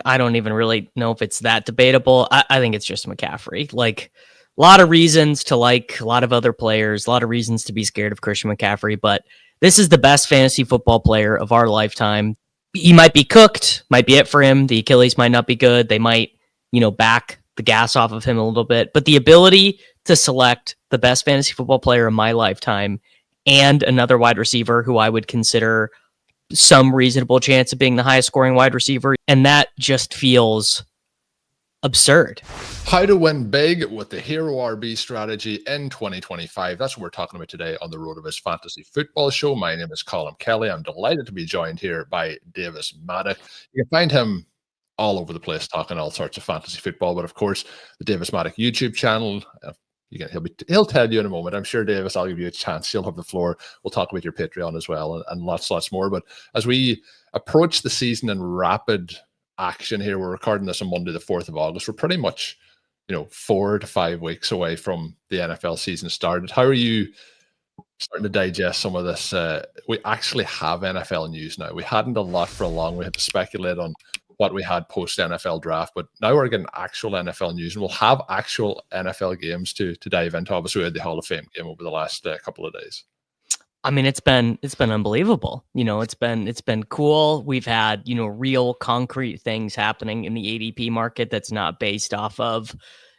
I don't even really know if it's that debatable. I think it's just McCaffrey. Like, a lot of reasons to like a lot of other players, a lot of reasons to be scared of Christian McCaffrey, but this is the best fantasy football player of our lifetime. He might be cooked, might be it for him. The Achilles might not be good. They might, back the gas off of him a little bit. But the ability to select the best fantasy football player of my lifetime and another wide receiver who I would consider some reasonable chance of being the highest scoring wide receiver, and that just feels absurd. How to win big with the Hero RB strategy in 2025. That's what we're talking about today on the RotoViz Fantasy Football Show. My name is Colm Kelly. I'm delighted to be joined here by Davis Mattek. You can find him all over the place talking all sorts of fantasy football, but of course, the Davis Mattek YouTube channel. He'll tell you in a moment. I'm sure, Davis, I'll give you a chance. You'll have the floor. We'll talk about your Patreon as well and lots more. But as we approach the season in rapid action here, we're recording this on Monday, the 4th of August. We're pretty much, 4 to 5 weeks away from the NFL season started. How are you starting to digest some of this? We actually have NFL news now. We hadn't a lot for long. We had to speculate on what we had post NFL draft, but now we're getting actual NFL news, and we'll have actual NFL games to dive into. Obviously, we had the Hall of Fame game over the last couple of days. I mean, it's been unbelievable. It's been cool. We've had, real concrete things happening in the ADP market that's not based off of,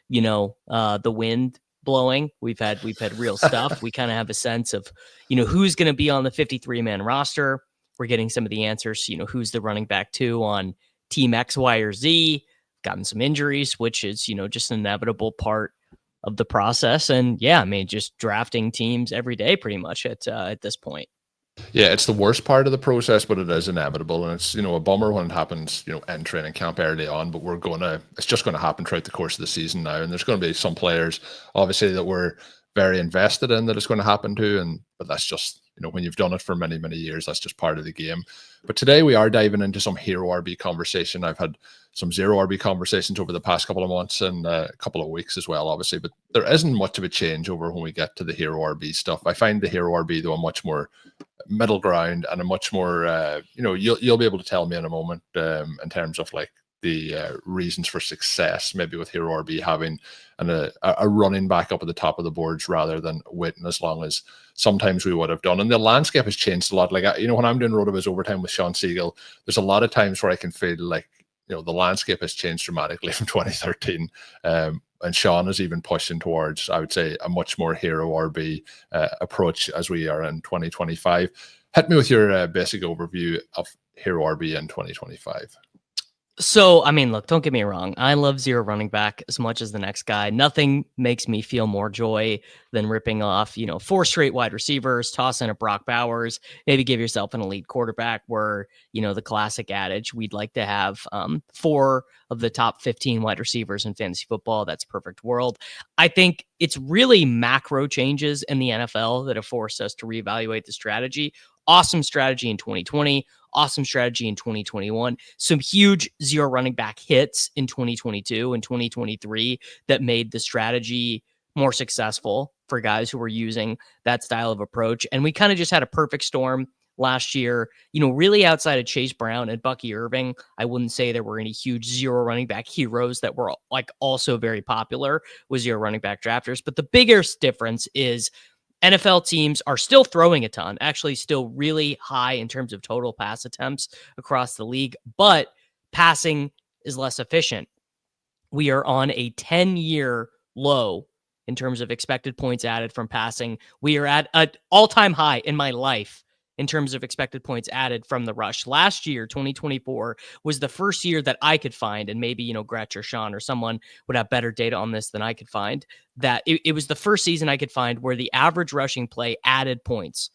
the wind blowing. We've had real stuff. We kind of have a sense of, who's going to be on the 53-man roster. We're getting some of the answers, who's the running back 2 on team X, Y, or Z. Gotten some injuries, which is, just an inevitable part of the process. And yeah, I mean, just drafting teams every day pretty much at this point. Yeah, it's the worst part of the process, but it is inevitable. And it's, a bummer when it happens, in training camp early on, but it's just going to happen throughout the course of the season now. And there's going to be some players, obviously, that we're very invested in that it's going to happen to. But that's just, when you've done it for many, many years, that's just part of the game. But today we are diving into some Hero RB conversation. I've had some Zero RB conversations over the past couple of months and a couple of weeks as well, obviously. But there isn't much of a changeover when we get to the Hero RB stuff. I find the Hero RB, though, a much more middle ground and a much more, you'll be able to tell me in a moment in terms of like the reasons for success, maybe with Hero RB having a running back up at the top of the boards rather than waiting as long as sometimes we would have done. And the landscape has changed a lot. Like, when I'm doing RotoViz Overtime with Sean Siegel, there's a lot of times where I can feel like, the landscape has changed dramatically from 2013. And Sean is even pushing towards, I would say, a much more Hero RB approach as we are in 2025. Hit me with your basic overview of Hero RB in 2025. So, I mean, look, don't get me wrong. I love zero running back as much as the next guy. Nothing makes me feel more joy than ripping off, 4 straight wide receivers, toss in a Brock Bowers, maybe give yourself an elite quarterback where, the classic adage, we'd like to have 4 of the top 15 wide receivers in fantasy football. That's a perfect world. I think it's really macro changes in the NFL that have forced us to reevaluate the strategy. Awesome strategy in 2020. Awesome strategy in 2021. Some huge zero running back hits in 2022 and 2023 that made the strategy more successful for guys who were using that style of approach. And we kind of just had a perfect storm last year, really outside of Chase Brown and Bucky Irving. I wouldn't say there were any huge zero running back heroes that were like also very popular with zero running back drafters. But the biggest difference is NFL teams are still throwing a ton, actually still really high in terms of total pass attempts across the league, but passing is less efficient. We are on a 10-year low in terms of expected points added from passing. We are at an all-time high in my life in terms of expected points added from the rush. Last year, 2024, was the first year that I could find, and maybe, Gretch or Sean or someone would have better data on this than I could find, that it was the first season I could find where the average rushing play added points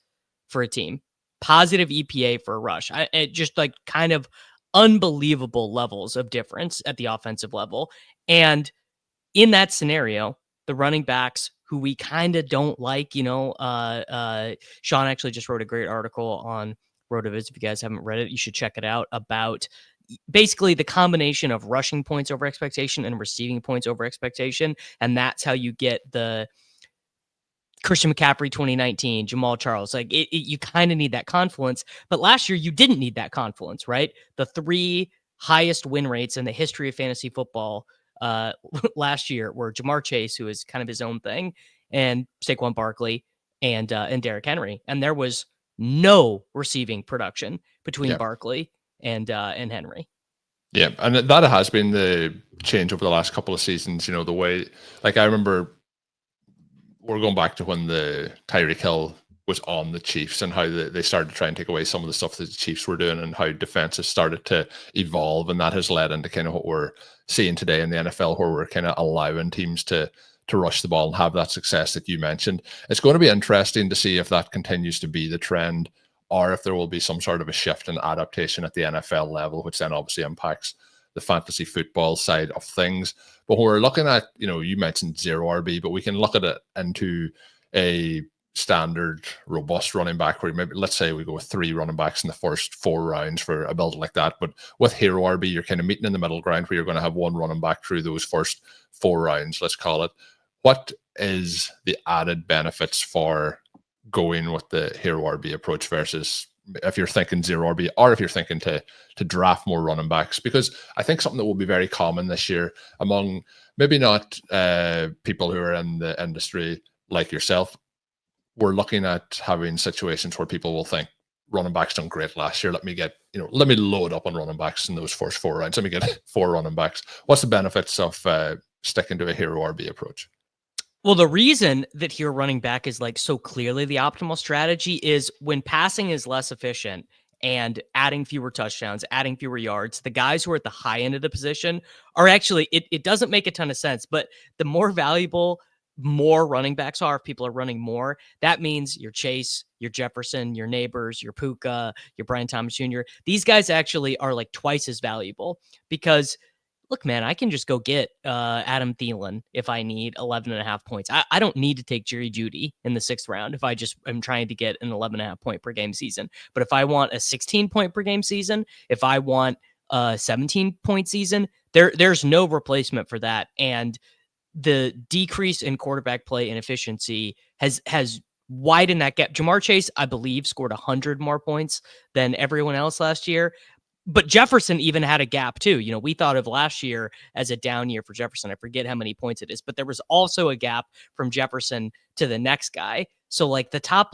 for a team. Positive EPA for a rush. It just like kind of unbelievable levels of difference at the offensive level. And in that scenario, the running backs who we kind of don't like, Sean actually just wrote a great article on RotoViz. If you guys haven't read it, you should check it out, about basically the combination of rushing points over expectation and receiving points over expectation. And that's how you get the Christian McCaffrey 2019, Jamal Charles. Like you kind of need that confluence. But last year you didn't need that confluence, right? The 3 highest win rates in the history of fantasy football last year were Jamar Chase, who is kind of his own thing, and Saquon Barkley and Derrick Henry. And there was no receiving production between Barkley and Henry. Yeah, and that has been the change over the last couple of seasons. The way, like, I remember we're going back to when the Tyreek Hill was on the Chiefs and how they started to try and take away some of the stuff that the Chiefs were doing and how defenses started to evolve. And that has led into kind of what we're seeing today in the NFL, where we're kind of allowing teams to rush the ball and have that success that you mentioned. It's going to be interesting to see if that continues to be the trend, or if there will be some sort of a shift in adaptation at the NFL level, which then obviously impacts the fantasy football side of things. But when we're looking at, you mentioned zero RB, but we can look at it into a standard, robust running back where maybe, let's say we go with 3 running backs in the first 4 rounds for a build like that. But with hero RB, you're kind of meeting in the middle ground where you're going to have 1 running back through those first 4 rounds, let's call it. What is the added benefits for going with the hero RB approach versus if you're thinking zero RB, or if you're thinking to draft more running backs? Because I think something that will be very common this year among maybe not people who are in the industry like yourself, we're looking at having situations where people will think running backs done great last year. Let me load up on running backs in those first 4 rounds. Let me get 4 running backs. What's the benefits of sticking to a hero RB approach? Well, the reason that hero running back is like so clearly the optimal strategy is when passing is less efficient and adding fewer touchdowns, adding fewer yards, the guys who are at the high end of the position are actually, it doesn't make a ton of sense, but the more valuable more running backs are, if people are running more, that means your Chase, your Jefferson, your Neighbors, your Puka, your Brian Thomas Jr. These guys actually are like twice as valuable because look, man, I can just go get Adam Thielen if I need 11.5 points. I don't need to take Jerry Jeudy in the 6th round if I just am trying to get an 11.5 point per game season. But if I want a 16 point per game season, if I want a 17 point season, there's no replacement for that. And the decrease in quarterback play and efficiency has widened that gap. Jamar Chase, I believe, scored 100 more points than everyone else last year. But Jefferson even had a gap too. We thought of last year as a down year for Jefferson. I forget how many points it is, but there was also a gap from Jefferson to the next guy. So like the top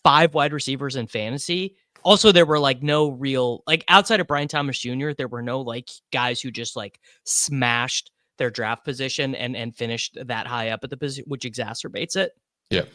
5 wide receivers in fantasy. Also, there were no real, outside of Brian Thomas Jr., there were no guys who just smashed their draft position and finished that high up at the position, which exacerbates it. Yeah.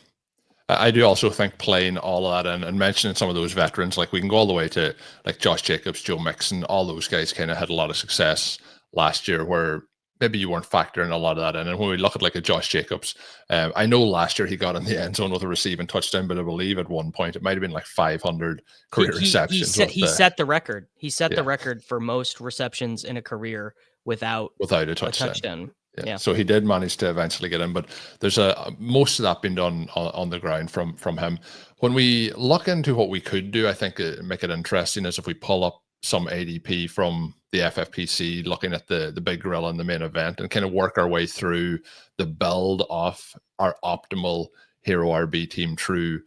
I do also think playing all of that and mentioning some of those veterans, we can go all the way to Josh Jacobs, Joe Mixon, all those guys kind of had a lot of success last year where maybe you weren't factoring a lot of that in. And when we look at a Josh Jacobs, I know last year he got in the end zone with a receiving touchdown, but I believe at one point it might have been 500 career receptions. He set the record. He set the record for most receptions in a career without a touchdown. Yeah. So he did manage to eventually get in, but there's most of that been done on the ground from him. When we look into what we could do, I think make it interesting is if we pull up some ADP from the FFPC, looking at the big gorilla in the main event and kind of work our way through the build of our optimal hero RB team through,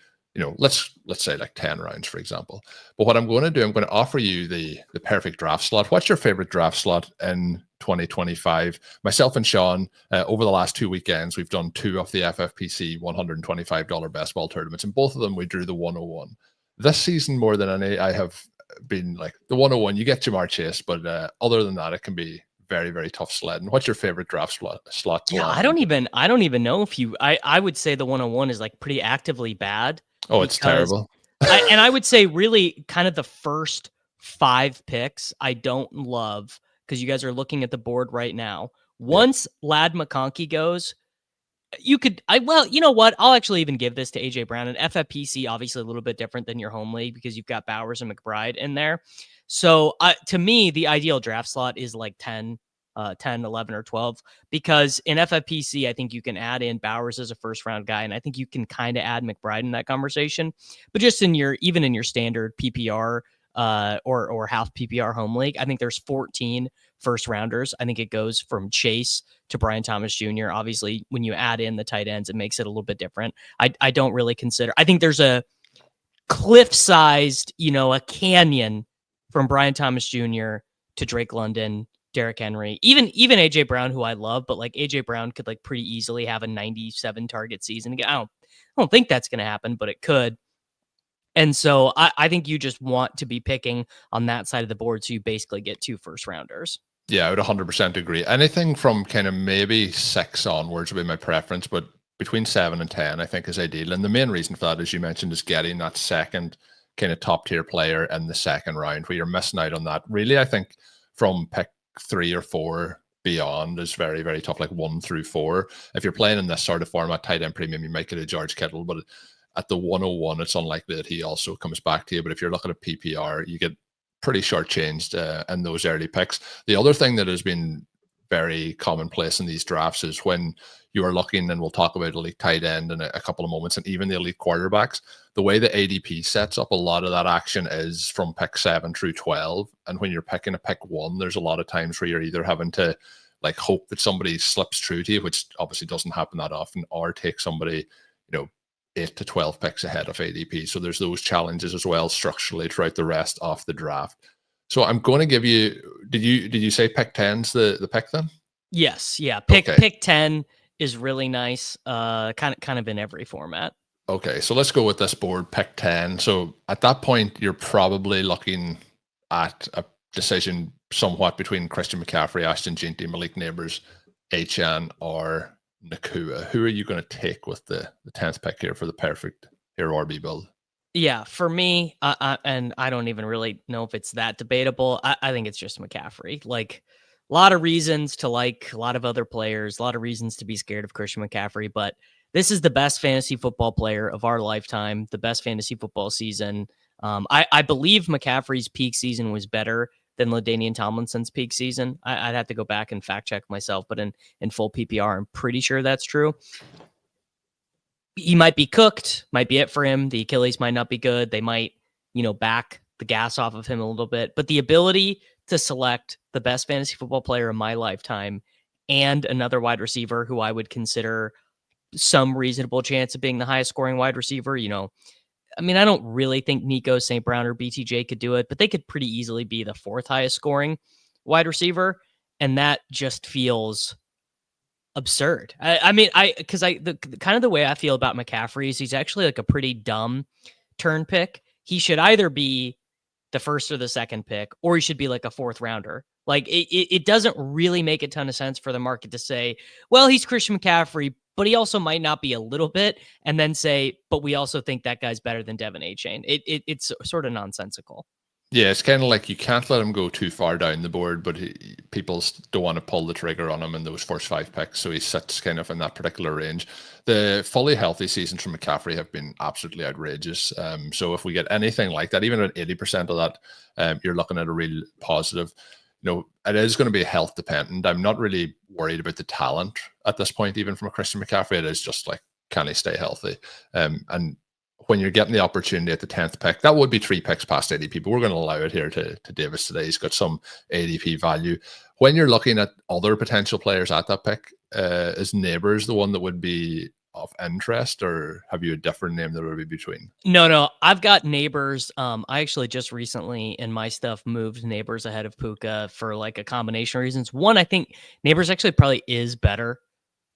let's say 10 rounds, for example. But what I'm going to do, I'm going to offer you the perfect draft slot. What's your favorite draft slot in 2025? Myself and Sean, over the last 2 weekends, we've done 2 of the FFPC $125 best ball tournaments, and both of them we drew the 101. This season, more than any, I have been the 101. You get Jamar Chase, but other than that, it can be very, very tough sledding. What's your favorite draft slot? Yeah, I don't even know if I would say the 101 is pretty actively bad. Oh, it's terrible. And I would say really kind of the first 5 picks I don't love because you guys are looking at the board right now. Once Ladd McConkey goes, you know what? I'll actually even give this to AJ Brown. And FFPC, obviously a little bit different than your home league because you've got Bowers and McBride in there. So to me, the ideal draft slot is 10, 11, or 12, because in FFPC, I think you can add in Bowers as a first round guy. And I think you can kind of add McBride in that conversation, but just even in your standard PPR or half PPR home league, I think there's 14 first rounders. I think it goes from Chase to Brian Thomas Jr. Obviously, when you add in the tight ends, it makes it a little bit different. I don't really consider, I think there's a cliff sized, a canyon from Brian Thomas Jr. to Drake London, Derrick Henry, even AJ Brown, who I love, but like AJ Brown could like pretty easily have a 97 target season again. I don't think that's going to happen, but it could. And so I think you just want to be picking on that side of the board, so you basically get 2 first rounders. Yeah, I would 100% agree. Anything from kind of maybe 6 onwards would be my preference, but between 7 and 10, I think, is ideal. And the main reason for that, as you mentioned, is getting that second kind of top tier player in the second round, where you're missing out on that. Really, I think from pick 3 or 4 beyond is very, very tough, like 1 through 4. If you're playing in this sort of format, tight end premium, you might get a George Kittle, but at the 101, it's unlikely that he also comes back to you. But if you're looking at PPR, you get pretty shortchanged in those early picks. The other thing that has been very commonplace in these drafts is when you are looking, and we'll talk about elite tight end in a couple of moments, and even the elite quarterbacks, the way the ADP sets up a lot of that action is from pick 7 through 12. And when you're picking a pick 1, there's a lot of times where you're either having to like hope that somebody slips through to you, which obviously doesn't happen that often, or take somebody, 8 to 12 picks ahead of ADP. So there's those challenges as well structurally throughout the rest of the draft. So I'm going to give you, did you say pick 10's the pick then? Yes. Yeah. Pick 10 is really nice. Kind of in every format. Okay. So let's go with this board, pick 10. So at that point, you're probably looking at a decision somewhat between Christian McCaffrey, Ashton Jeanty, Malik Neighbors, Achan, or Nakua. Who are you going to take with the 10th pick here for the perfect hero RB build? Yeah, for me, and I don't even really know if it's that debatable. I think it's just McCaffrey. Like, a lot of reasons to like a lot of other players, a lot of reasons to be scared of Christian McCaffrey, but this is the best fantasy football player of our lifetime, the best fantasy football season. I believe McCaffrey's peak season was better than LaDainian Tomlinson's peak season. I'd have to go back and fact check myself, but in full PPR, I'm pretty sure that's true. He might be cooked, might be it for him. The Achilles might not be good. They might, back the gas off of him a little bit. But the ability to select the best fantasy football player of my lifetime and another wide receiver who I would consider some reasonable chance of being the highest scoring wide receiver, I don't really think Nico, St. Brown, or BTJ could do it, but they could pretty easily be the 4th highest scoring wide receiver. And that just feels absurd. Because the way I feel about McCaffrey is he's actually like a pretty dumb turn pick. He should either be the 1st or the 2nd pick, or he should be like a 4th rounder. Like it doesn't really make a ton of sense for the market to say, well, he's Christian McCaffrey, but he also might not be a little bit, and then say, but we also think that guy's better than Devin Achane. It's sort of nonsensical. Yeah, it's kind of like you can't let him go too far down the board, but people don't want to pull the trigger on him in those first 5 picks, so he sits kind of in that particular range. The fully healthy seasons from McCaffrey have been absolutely outrageous. So if we get anything like that, even at 80% of that, you're looking at a real positive. It is going to be health dependent. I'm not really worried about the talent at this point, even from a Christian McCaffrey. It is just like, can he stay healthy? And when you're getting the opportunity at the 10th pick, that would be 3 picks past ADP, but we're going to allow it here to Davis today. He's got some ADP value. When you're looking at other potential players at that pick, is Neighbors the one that would be of interest, or have you a different name that would be between? No, I've got Neighbors. I actually just recently in my stuff moved Neighbors ahead of Puka for like a combination of reasons. One, I think Neighbors actually probably is better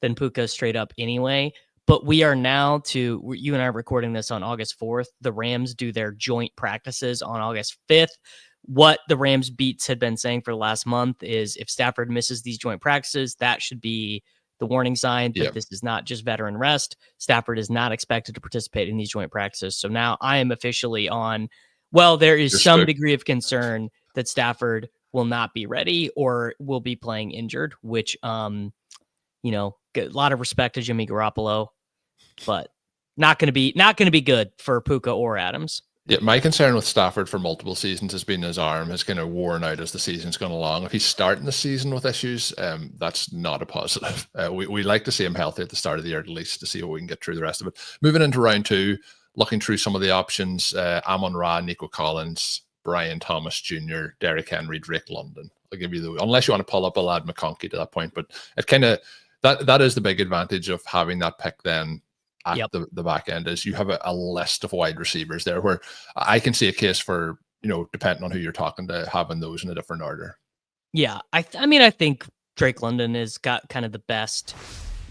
than Puka straight up anyway. But we are now you and I are recording this on August 4th. The Rams do their joint practices on August 5th. What the Rams beats had been saying for the last month is if Stafford misses these joint practices, that should be the warning sign that this is not just veteran rest. Stafford is not expected to participate in these joint practices. So now I am officially on, there is some degree of concern that Stafford will not be ready or will be playing injured, which, a lot of respect to Jimmy Garoppolo, but not going to be good for Puka or Adams. Yeah, my concern with Stafford for multiple seasons has been his arm has kind of worn out as the season's gone along. If he's starting the season with issues, that's not a positive. We like to see him healthy at the start of the year, at least, to see how we can get through the rest of it. Moving into round 2, looking through some of the options, Amon-Ra, Nico Collins, Brian Thomas Jr., Derrick Henry, Drake London. I'll give you unless you want to pull up a lad McConkey to that point, but it kind of, that is the big advantage of having that pick then at the back end, is you have a list of wide receivers there where I can see a case for, depending on who you're talking to, having those in a different order. Yeah, I mean, I think Drake London has got kind of the best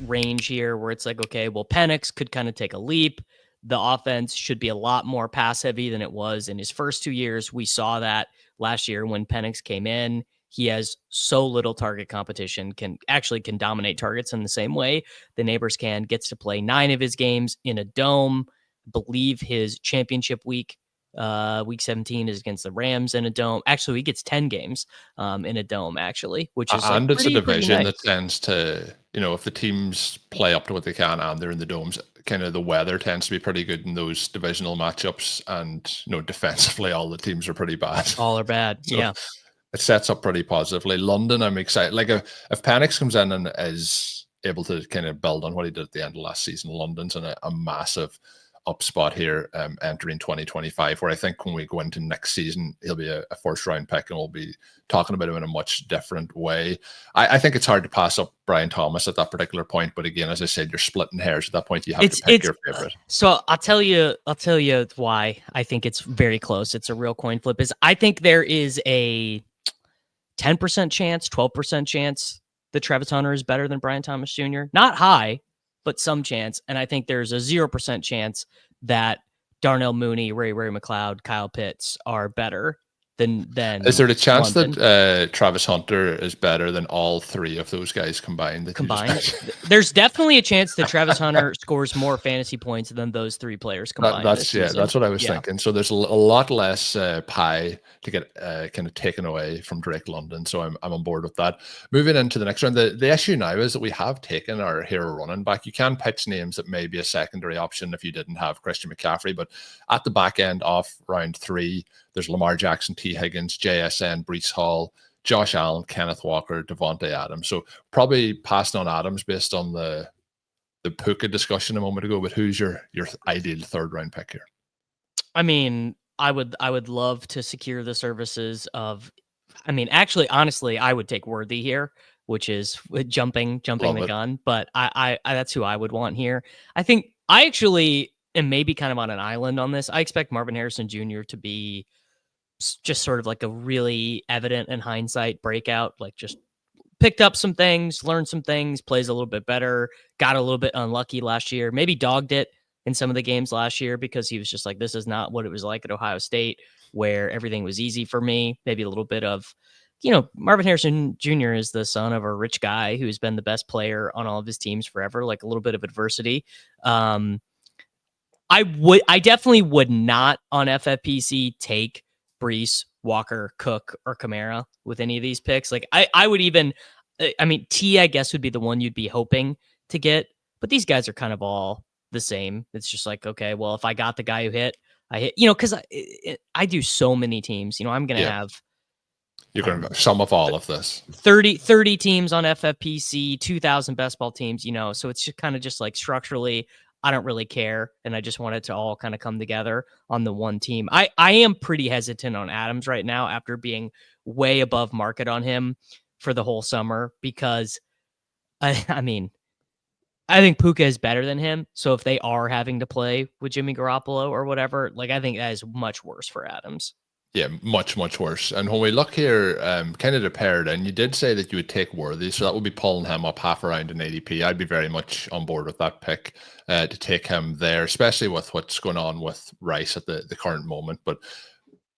range here where it's like, okay, well, Penix could kind of take a leap. The offense should be a lot more pass heavy than it was in his first 2 years. We saw that last year when Penix came in. He has so little target competition, can dominate targets in the same way the neighbors can. Gets to play 9 of his games in a dome. Believe his championship week 17 is against the Rams in a dome. Actually, he gets 10 games in a dome, actually, which is like And it's a pretty division that nice. tends to, if the teams play up to what they can and they're in the domes, kind of the weather tends to be pretty good in those divisional matchups. And, defensively, all the teams are pretty bad. All are bad. So Yeah. it sets up pretty positively. London, I'm excited. Like if Penix comes in and is able to kind of build on what he did at the end of last season, London's in a massive up spot here entering 2025, where I think when we go into next season, he'll be a first round pick and we'll be talking about him in a much different way. I think it's hard to pass up Brian Thomas at that particular point. But again, as I said, you're splitting hairs at that point. You have to pick your favorite. So I'll tell you why I think it's very close. It's a real coin flip. Is I think there is a 10% chance, 12% chance that Travis Hunter is better than Brian Thomas Jr. Not high, but some chance. And I think there's a 0% chance that Darnell Mooney, Ray McLeod, Kyle Pitts are better than Is there a chance London. that Travis Hunter is better than all three of those guys combined? There's definitely a chance that Travis Hunter scores more fantasy points than those 3 players combined. That's what I was thinking. So there's a lot less pie to get kind of taken away from Drake London. So I'm on board with that. Moving into the next round, the issue now is that we have taken our hero running back. You can pitch names that may be a secondary option if you didn't have Christian McCaffrey, but at the back end of round 3, there's Lamar Jackson, T. Higgins, JSN, Breece Hall, Josh Allen, Kenneth Walker, Devontae Adams. So probably passing on Adams based on the Puka discussion a moment ago. But who's your ideal third round pick here? I mean, I would love to secure the services of. I mean, actually, honestly, I would take Worthy here, which is jumping the gun. But I that's who I would want here. I think I actually am maybe kind of on an island on this. I expect Marvin Harrison Jr. to be just sort of like a really evident in hindsight breakout, like just picked up some things, learned some things, plays a little bit better, got a little bit unlucky last year, maybe dogged it in some of the games last year because he was just like, this is not what it was like at Ohio State where everything was easy for me. Maybe a little bit of, Marvin Harrison Jr. is the son of a rich guy who's been the best player on all of his teams forever, like a little bit of adversity. I definitely would not on FFPC take Breece, Walker, Cook, or Kamara with any of these picks. Like I would even, I mean, T, I guess, would be the one you'd be hoping to get, but these guys are kind of all the same. It's just like, okay, well, if I got the guy who hit, I hit, because I do so many teams, I'm going to have. You're going to sum of all of this. 30 teams on FFPC, 2,000 best ball teams, so it's just kind of just like structurally, I don't really care. And I just want it to all kind of come together on the one team. I am pretty hesitant on Adams right now after being way above market on him for the whole summer because I mean, I think Puka is better than him. So if they are having to play with Jimmy Garoppolo or whatever, like I think that is much worse for Adams. Yeah, much, much worse. And when we look here, kind of to pair it, and you did say that you would take Worthy, so that would be pulling him up half around in ADP. I'd be very much on board with that pick to take him there, especially with what's going on with Rice at the current moment. But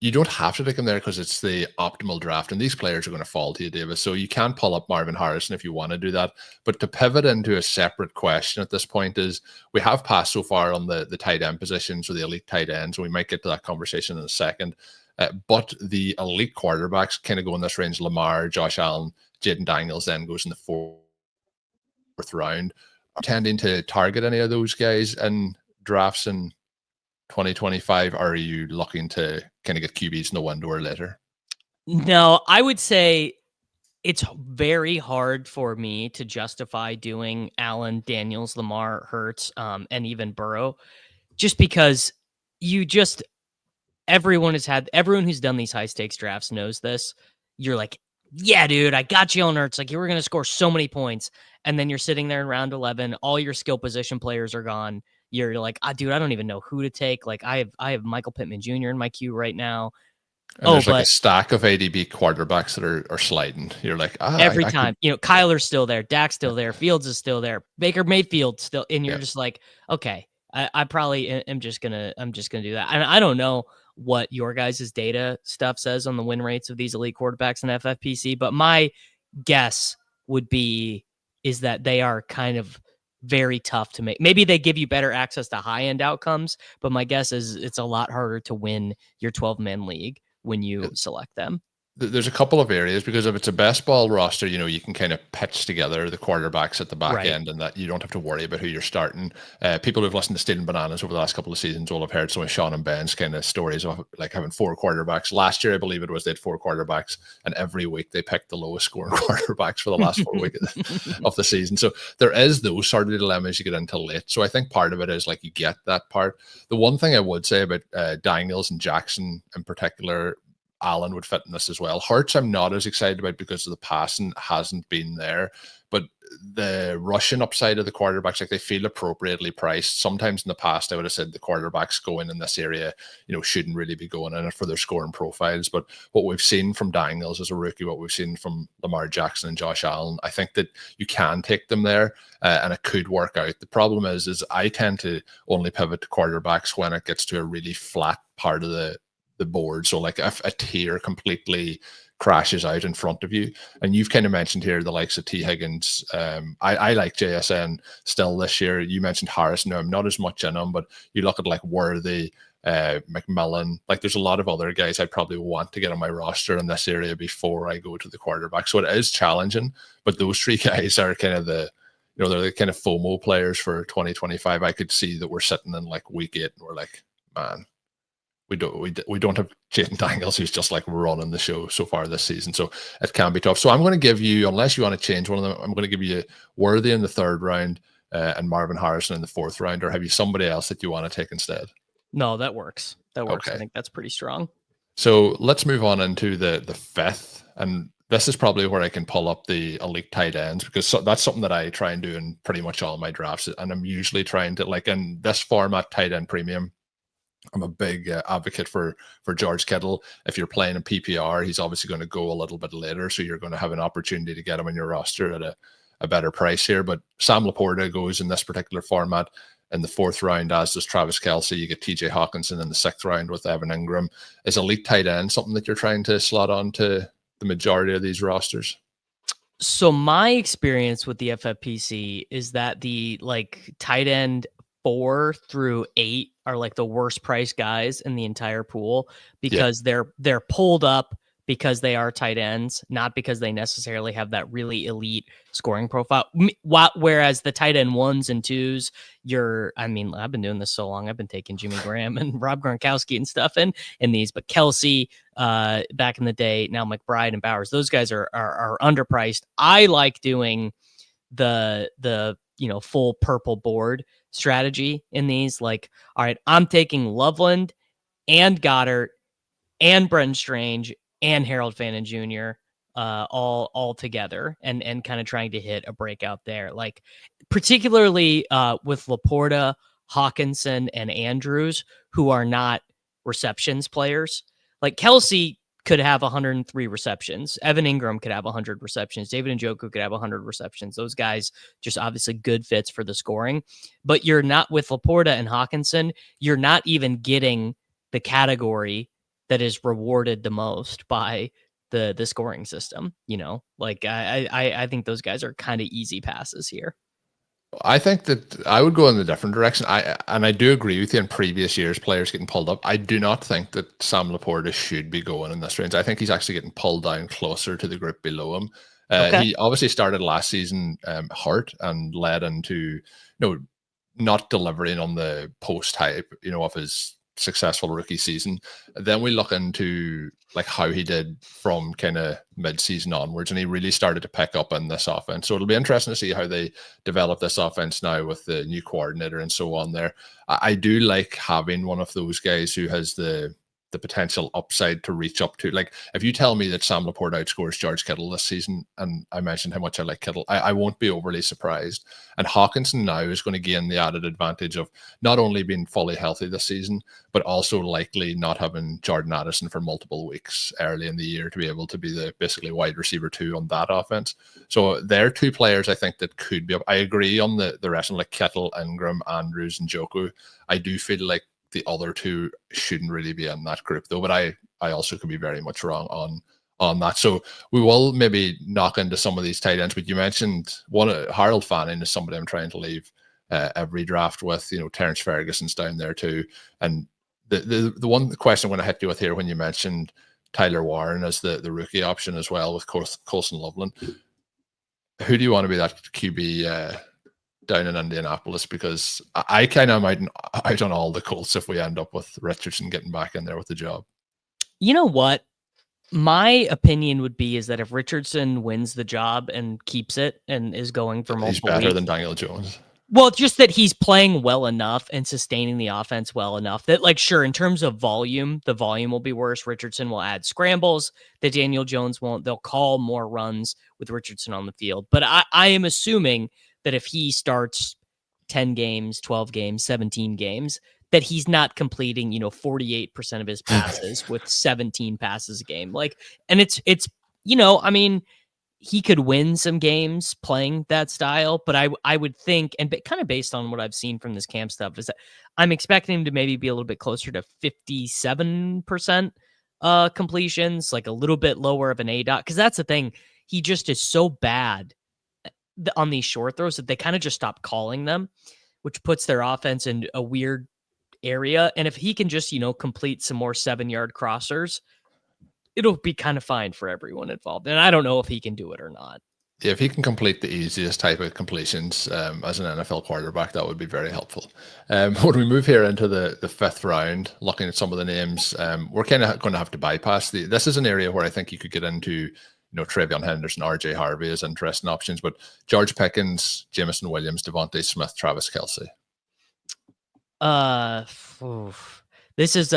you don't have to take him there because it's the optimal draft, and these players are going to fall to you, Davis. So you can pull up Marvin Harrison if you want to do that. But to pivot into a separate question at this point is we have passed so far on the tight end positions or the elite tight ends, and we might get to that conversation in a second. But the elite quarterbacks kind of go in this range. Lamar, Josh Allen, Jaden Daniels then goes in the fourth round. Tending to target any of those guys in drafts in 2025, or are you looking to kind of get QBs in the window or later? No, I would say it's very hard for me to justify doing Allen, Daniels, Lamar, Hurts, and even Burrow, just because everyone who's done these high stakes drafts knows this. You're like, yeah, dude, I got you on Hurts. Like you were going to score so many points. And then you're sitting there in round 11, all your skill position players are gone. You're like, dude, I don't even know who to take. Like I have Michael Pittman Jr. in my queue right now. And there's like a but stack of ADB quarterbacks that are sliding. You're like, every I could, time, Kyler's still there, Dak's still there, Fields is still there, Baker Mayfield still, and you're yeah. just like, okay, I probably am just gonna do that. And I don't know what your guys' data stuff says on the win rates of these elite quarterbacks in FFPC, but my guess would be is that they are kind of very tough to make. Maybe they give you better access to high end outcomes, but my guess is it's a lot harder to win your 12-man league when you select them. There's a couple of areas because if it's a best ball roster, you can kind of pitch together the quarterbacks at the back end, and that you don't have to worry about who you're starting. People who've listened to Stealing Bananas over the last couple of seasons will have heard some of Sean and Ben's kind of stories of like having 4 quarterbacks. Last year, I believe it was, they had 4 quarterbacks, and every week they picked the lowest scoring quarterbacks for the last 4 weeks of the season. So there is those sort of dilemmas you get into late. So I think part of it is like you get that part. The one thing I would say about Daniels and Jackson in particular, Allen would fit in this as well. Hurts, I'm not as excited about because of the passing hasn't been there, but the rushing upside of the quarterbacks, like they feel appropriately priced. Sometimes in the past, I would have said the quarterbacks going in this area, shouldn't really be going in it for their scoring profiles. But what we've seen from Daniels as a rookie, what we've seen from Lamar Jackson and Josh Allen, I think that you can take them there and it could work out. The problem is I tend to only pivot to quarterbacks when it gets to a really flat part of the board. So like if a tier completely crashes out in front of you, and you've kind of mentioned here the likes of T. Higgins. I like JSN still this year. You mentioned Harris. No, I'm not as much in him, but you look at like Worthy, McMillan, like there's a lot of other guys I'd probably want to get on my roster in this area before I go to the quarterback. So it is challenging, but those 3 guys are kind of they're the kind of FOMO players for 2025. I could see that we're sitting in like week 8 and we're like, man, we don't have Jayden Daniels, who's just like running the show so far this season. So it can be tough. So I'm going to give you, unless you want to change one of them, I'm going to give you Worthy in the 3rd round and Marvin Harrison in the 4th round. Or have you somebody else that you want to take instead? No, that works. That works. Okay. I think that's pretty strong. So let's move on into the 5th. And this is probably where I can pull up the elite tight ends, because that's something that I try and do in pretty much all my drafts. And I'm usually trying to, like in this format, tight end premium, I'm a big advocate for George Kittle. If you're playing in PPR, he's obviously going to go a little bit later, so you're going to have an opportunity to get him in your roster at a better price here. But Sam Laporta goes in this particular format in the 4th round, as does Travis Kelce. You get TJ Hawkinson in the 6th round with Evan Ingram. Is elite tight end something that you're trying to slot on to the majority of these rosters? So my experience with the FFPC is that the tight end 4 through 8 are like the worst price guys in the entire pool, because they're pulled up because they are tight ends, not because they necessarily have that really elite scoring profile. Whereas the tight end 1s and 2s, I've been doing this so long. I've been taking Jimmy Graham and Rob Gronkowski and stuff in these, but Kelce, back in the day, now McBride and Bowers, those guys are underpriced. I like doing the full purple board strategy in these. Like, all right, I'm taking Loveland and Goddard and Brenton Strange and Harold Fannin Jr. All together, and kind of trying to hit a breakout there. Like particularly with Laporta, Hawkinson, and Andrews, who are not receptions players. Like Kelce could have 103 receptions. Evan Ingram could have 100 receptions. David Njoku could have 100 receptions. Those guys just obviously good fits for the scoring. But you're not, with Laporta and Hawkinson, you're not even getting the category that is rewarded the most by the scoring system. I think those guys are kind of easy passes here. I think that I would go in a different direction. I do agree with you in previous years, players getting pulled up. I do not think that Sam Laporta should be going in this range. I think he's actually getting pulled down closer to the group below him. He obviously started last season hurt and led into not delivering on the post hype of his successful rookie season. Then we look into like how he did from kind of mid-season onwards, and he really started to pick up in this offense. So it'll be interesting to see how they develop this offense now with the new coordinator and so on there. I do like having one of those guys who has the the potential upside to reach up to. Like, if you tell me that Sam Laporte outscores George Kittle this season, and I mentioned how much I like Kittle, I won't be overly surprised. And Hawkinson now is going to gain the added advantage of not only being fully healthy this season, but also likely not having Jordan Addison for multiple weeks early in the year to be able to be the basically wide receiver 2 on that offense. So they're two players I think that could be up. I agree on the rest of like Kittle, Ingram, Andrews, and Njoku. I do feel like the other two shouldn't really be in that group though, but I also could be very much wrong on that. So we will maybe knock into some of these tight ends, but you mentioned Harold Fanning is somebody I'm trying to leave every draft with. Terrence Ferguson's down there too. And the one question I'm going to hit you with here, when you mentioned Tyler Warren as the rookie option as well with Colson Loveland, who do you want to be that QB down in Indianapolis? Because I kind of might out on all the Colts if we end up with Richardson getting back in there with the job. You know what? My opinion would be is that if Richardson wins the job and keeps it and is going for multiple weeks, he's better weeks, than Daniel Jones. Well, it's just that he's playing well enough and sustaining the offense well enough that, like, sure, in terms of volume, the volume will be worse. Richardson will add scrambles that Daniel Jones won't. They'll call more runs with Richardson on the field. But I am assuming that if he starts 10 games, 12 games, 17 games, that he's not completing, 48% of his passes with 17 passes a game. Like, and it's, I mean, he could win some games playing that style, but I would think, and kind of based on what I've seen from this camp stuff, is that I'm expecting him to maybe be a little bit closer to 57% completions, like a little bit lower of an ADOT, because that's the thing. He just is so bad on these short throws that they kind of just stop calling them, which puts their offense in a weird area. And if he can just, complete some more 7-yard crossers, it'll be kind of fine for everyone involved. And I don't know if he can do it or not. Yeah, if he can complete the easiest type of completions as an NFL quarterback, that would be very helpful. When we move here into the 5th round, looking at some of the names, we're kind of going to have to bypass this is an area where I think you could get into, Travion Henderson, RJ Harvey as interesting options, but George Pickens, Jameson Williams, Devontae Smith, Travis Kelce. This is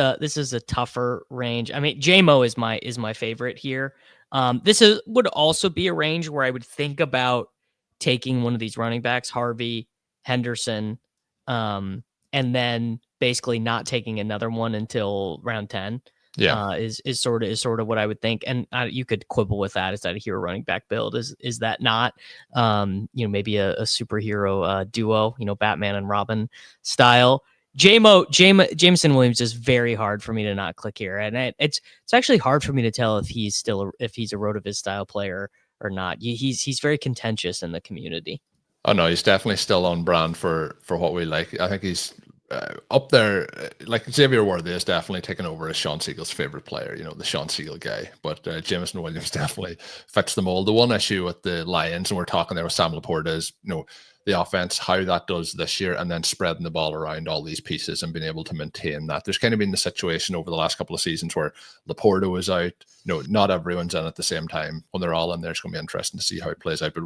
a tougher range. I mean, JMO is my favorite here. This would also be a range where I would think about taking one of these running backs, Harvey, Henderson, and then basically not taking another one until round 10. Yeah, is sort of what I would think. And you could quibble with that. Is that a hero running back build? Is that not? Maybe a superhero duo, Batman and Robin style. Jameson Williams is very hard for me to not click here, and it's actually hard for me to tell if he's a RotoViz style player or not. He's very contentious in the community. Oh no, he's definitely still on brand for what we like. I think he's up there. Like Xavier Worthy is definitely taken over as Sean Siegel's favorite player. The Sean Siegel guy, but Jameson Williams definitely fits the mold. The one issue with the Lions, and we're talking there with Sam Laporte, is the offense, how that does this year, and then spreading the ball around all these pieces and being able to maintain that. There's kind of been the situation over the last couple of seasons where Laporte was out. Not everyone's in at the same time. When they're all in there, it's going to be interesting to see how it plays out. But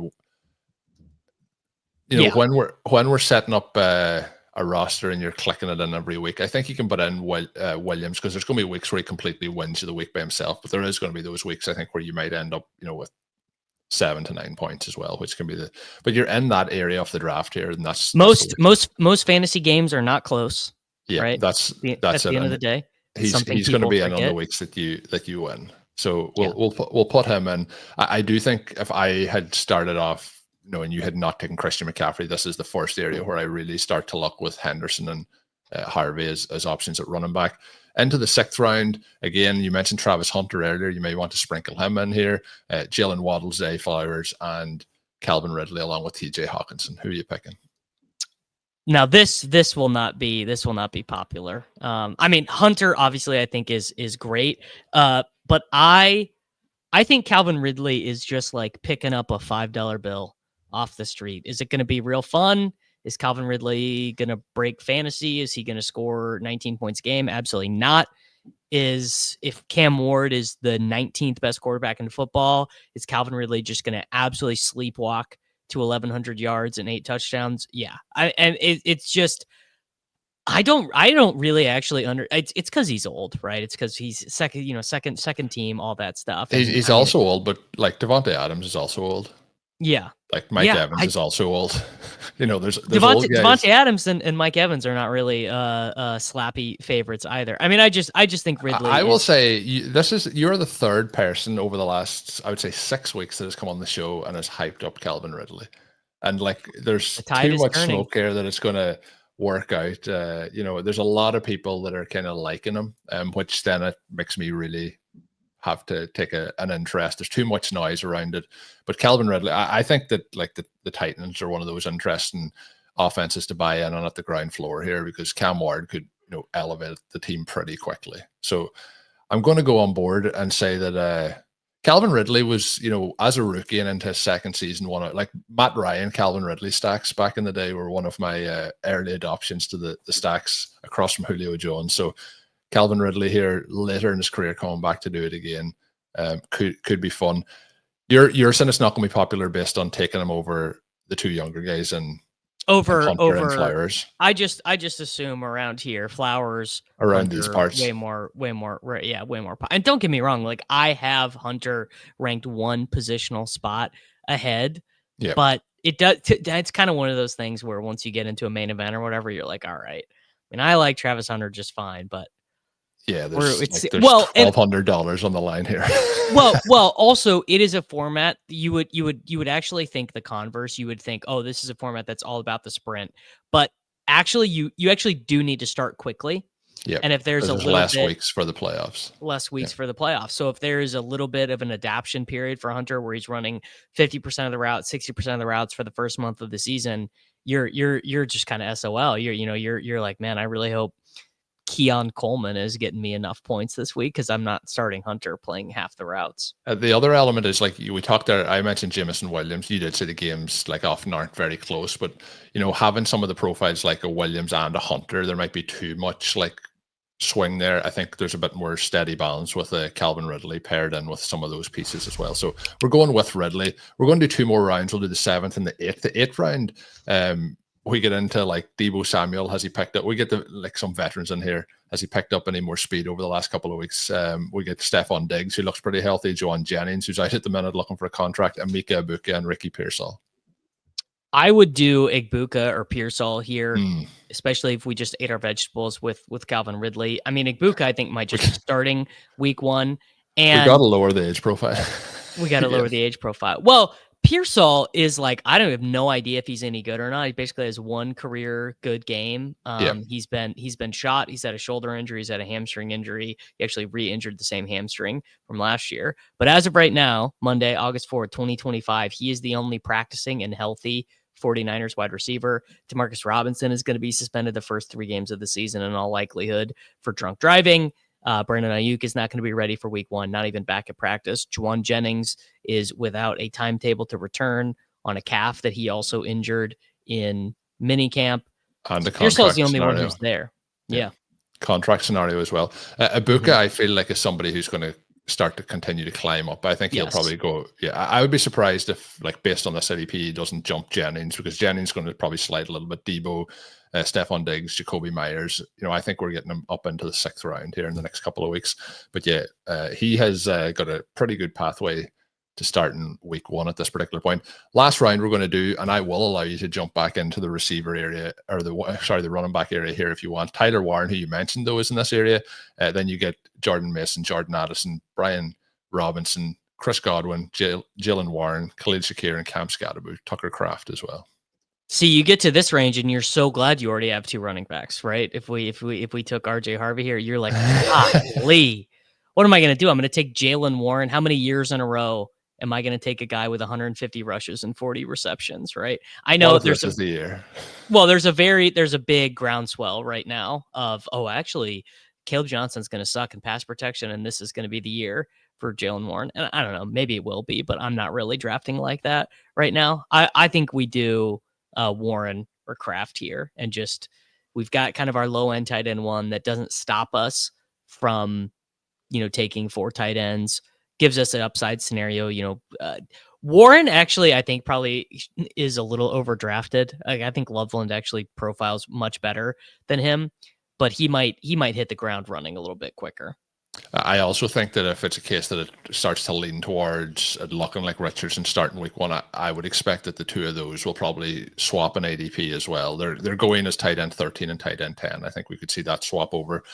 when we're setting up a roster and you're clicking it in every week, I think you can put in Williams, because there's going to be weeks where he completely wins you the week by himself. But there is going to be those weeks, I think, where you might end up, with 7 to 9 points as well, which can be but you're in that area of the draft here, and that's most fantasy games are not close. Yeah, right? That's at the end of the day. He's going to be in on the weeks that you win. So we'll put him in. I do think if I had started off, and you had not taken Christian McCaffrey, this is the first area where I really start to look with Henderson and Harvey as options at running back. Into the 6th round, again, you mentioned Travis Hunter earlier. You may want to sprinkle him in here. Jalen Waddle, Zay Flowers, and Calvin Ridley, along with TJ Hawkinson. Who are you picking? Now this will not be popular. I mean, Hunter obviously I think is great, but I think Calvin Ridley is just like picking up a $5 bill off the street. Is it going to be real fun? Is Calvin Ridley going to break fantasy? Is he going to score 19 points a game? Absolutely not. If Cam Ward is the 19th best quarterback in football, is Calvin Ridley just going to absolutely sleepwalk to 1,100 yards and 8 touchdowns? Yeah. It's just, I don't really actually it's because he's old, right? It's because he's second team, all that stuff. And He's I mean, also old, but like Devontae Adams is also old. yeah. Like Mike Yeah. Evans is also old. There's Devontae, old Devontae guys. Adams and Mike Evans are not really slappy favorites either. I mean, I just think I Ridley will is say you're the third person over the last, I would say, 6 weeks that has come on the show and has hyped up Calvin Ridley. And like, the there's tide too is much turning. smoke here that it's going to work out. There's a lot of people that are kind of liking him, which then it makes me really have to take an interest. There's too much noise around it. But Calvin Ridley, I think that like the Titans are one of those interesting offenses to buy in on at the ground floor here, because Cam Ward could elevate the team pretty quickly. So I'm going to go on board and say that Calvin Ridley was, as a rookie and into his second season, one of like Matt Ryan, Calvin Ridley stacks back in the day were one of my early adoptions to the stacks across from Julio Jones. So Calvin Ridley here later in his career coming back to do it again could be fun. You're saying it's not going to be popular based on taking him over the two younger guys and Hunter and over. Flowers I just assume around here, Flowers, around these Hunter, parts. way more. Yeah, way more. And don't get me wrong, like I have Hunter ranked one positional spot ahead, Yeah, but it's kind of one of those things where once you get into a main event or whatever, you're like, all right. I mean, I like Travis Hunter just fine, but yeah. we're There's it's like there's well, and $1,200 on the line here. well, also it is a format you would actually think the converse. You would think, oh, this is a format that's all about the sprint, but actually you actually do need to start quickly. Yep, And if there's because a there's little less bit weeks for the playoffs. less Yeah, weeks for the playoffs, so if there is a little bit of an adaption period for Hunter where he's running 50% of the routes, 60% of the routes for the first month of the season, you're just kind of SOL. You're like, man, I really hope Keon Coleman is getting me enough points this week because I'm not starting Hunter playing half the routes. the other element is like we talked there. I mentioned Jamison Williams. You did say the games like often aren't very close, but having some of the profiles like a Williams and a Hunter, there might be too much like swing there. I think there's a bit more steady balance with a Calvin Ridley paired in with some of those pieces as well. So we're going with Ridley. We're going to do two more rounds. We'll do the 7th and the 8th. The 8th round, we get into like Deebo Samuel. Has he picked up? We get like some veterans in here. Has he picked up any more speed over the last couple of weeks? We get Stephon Diggs, who looks pretty healthy. Joan Jennings, who's out at the minute looking for a contract. Emeka Egbuka and Ricky Pearsall. I would do Egbuka or Pearsall here, Mm. especially if we just ate our vegetables with Calvin Ridley. I mean, Egbuka, I think, might just be starting week one. We got to And lower the age profile. we got to Yeah. lower the age profile. Well, Pearsall is like, I don't have no idea if he's any good or not. He basically has one career good game. Yeah. He's been shot. He's had a shoulder injury. He's had a hamstring injury. He actually re-injured the same hamstring from last year. But as of right now, Monday, August 4th, 2025, he is the only practicing and healthy 49ers wide receiver. Demarcus Robinson is going to be suspended the first 3 games of the season in all likelihood for drunk driving. Brandon Ayuk is not going to be ready for week 1, not even back at practice. Juwan Jennings is without a timetable to return on a calf that he also injured in minicamp. And the Pearsall is contract the only one scenario. who's there. Yeah. Contract scenario as well. Egbuka, Mhm. I feel like is somebody who's going to start to continue to climb up. I think he'll Yes. probably go. Yeah, I would be surprised if, like, based on this ADP, he doesn't jump Jennings, because Jennings going to probably slide a little bit. Debo, Stephon Diggs, Jacoby Myers. I think we're getting him up into the 6th round here in the next couple of weeks. But yeah, he has got a pretty good pathway to start in week 1 at this particular point. Last round we're going to do, and I will allow you to jump back into the receiver area, or the running back area here if you want. Tyler Warren, who you mentioned though, is in this area. Then you get Jordan Mason, Jordan Addison, Brian Robinson, Chris Godwin, Jalen Warren, Khalid Shakir, and Cam Scatterbo, Tucker Kraft as well. See, you get to this range and you're so glad you already have 2 running backs, right? If we took RJ Harvey here, you're like, golly, what am I going to do? I'm going to take Jalen Warren. How many years in a row am I going to take a guy with 150 rushes and 40 receptions, right? I know This is the year. Well, there's a big groundswell right now of, oh, actually, Caleb Johnson's going to suck in pass protection, and this is going to be the year for Jalen Warren. And I don't know, maybe it will be, but I'm not really drafting like that right now. I think we do Warren or Kraft here, and just we've got kind of our low end tight end one that doesn't stop us from taking 4 tight ends, gives us an upside scenario. Warren actually, I think probably is a little overdrafted. I think Loveland actually profiles much better than him, but he might hit the ground running a little bit quicker. I also think that if it's a case that it starts to lean towards looking like Richardson starting week one, I would expect that the two of those will probably swap an ADP as well. They're going as tight end 13 and tight end 10. I think we could see that swap over.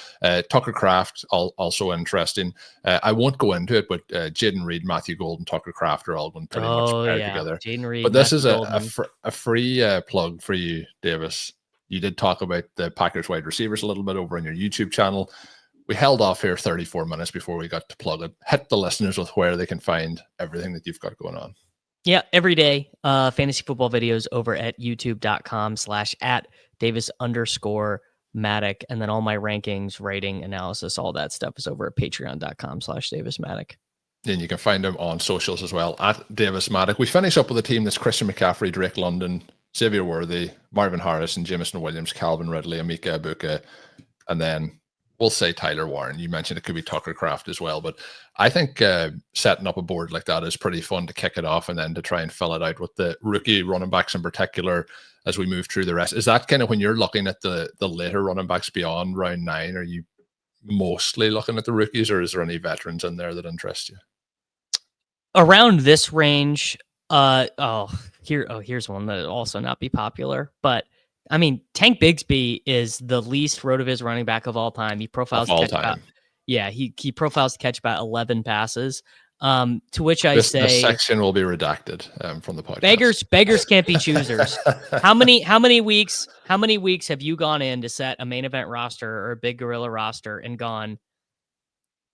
Tucker Kraft, also interesting. I won't go into it, but Jaden Reed, Matthew Gold, and Tucker Kraft are all going pretty much paired together. Jaden Reed, but this Matthew is a free plug for you, Davis. You did talk about the Packers wide receivers a little bit over on your YouTube channel. We held off here 34 minutes before we got to plug it. Hit the listeners with where they can find everything that you've got going on. Yeah, every day, fantasy football videos over at youtube.com/@Davis_Mattek. And then all my rankings, rating, analysis, all that stuff is over at patreon.com/DavisMattek. And you can find him on socials as well at Davis Mattek. We finish up with a team that's Christian McCaffrey, Drake London, Xavier Worthy, Marvin Harrison, Jameson Williams, Calvin Ridley, Emeka Egbuka, and then we'll say Tyler Warren. You mentioned it could be Tucker Kraft as well, but I think setting up a board like that is pretty fun to kick it off and then to try and fill it out with the rookie running backs in particular as we move through the rest. Is that kind of when you're looking at the later running backs beyond round 9, are you mostly looking at the rookies, or is there any veterans in there that interest you? Around this range, here's one that will also not be popular, but I mean, Tank Bigsby is the least RotoViz running back of all time. He profiles he profiles to catch about 11 passes. To which I say this section will be redacted from the podcast. Beggars can't be choosers. How many weeks have you gone in to set a main event roster or a big gorilla roster and gone,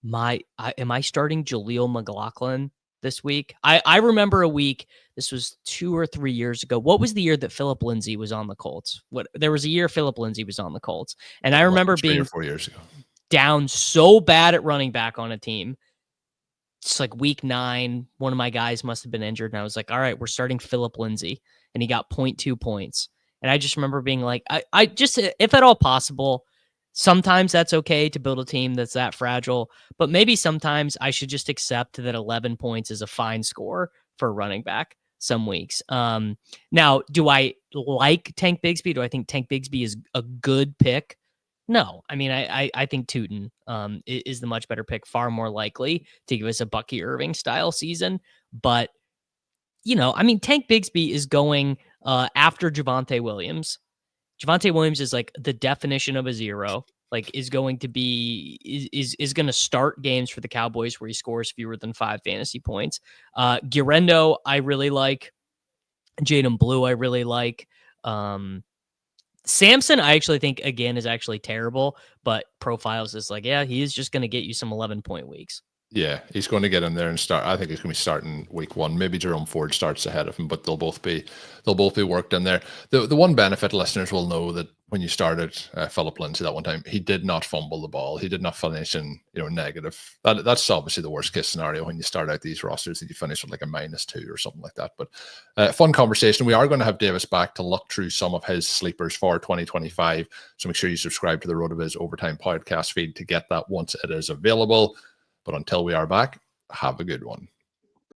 am I starting Jaleel McLaughlin this week? I remember a week, this was 2 or 3 years ago. What was the year that Philip Lindsay was on the Colts? There was a year Philip Lindsay was on the Colts. And I remember being 3 or 4 years ago down so bad at running back on a team. It's like week 9, one of my guys must have been injured. And I was like, all right, we're starting Philip Lindsay. And he got 0.2 points. And I just remember being like, I just, if at all possible, sometimes that's okay to build a team that's that fragile, but maybe sometimes I should just accept that 11 points is a fine score for a running back some weeks. Now, do I like Tank Bigsby? Do I think Tank Bigsby is a good pick? No. I mean, I think Tootin is the much better pick, far more likely to give us a Bucky Irving style season. But, I mean, Tank Bigsby is going after Javonte Williams. Javonte Williams is like the definition of a zero, like is going to start games for the Cowboys where he scores fewer than 5 fantasy points. Guerrero, I really like. Jaden Blue, I really like. Samson, I actually think, again, is actually terrible, but profiles is like, yeah, he is just going to get you some 11-point weeks. Yeah, he's going to get in there and start. I think he's going to be starting week 1. Maybe Jerome Ford starts ahead of him, but they'll both be worked in there. The one benefit listeners will know that when you started Philip Lindsay that one time, he did not fumble the ball. He did not finish in negative. That's obviously the worst case scenario when you start out these rosters, that you finish with like a -2 or something like that. But fun conversation. We are going to have Davis back to look through some of his sleepers for 2025. So make sure you subscribe to the RotoViz Overtime podcast feed to get that once it is available. But until we are back, have a good one.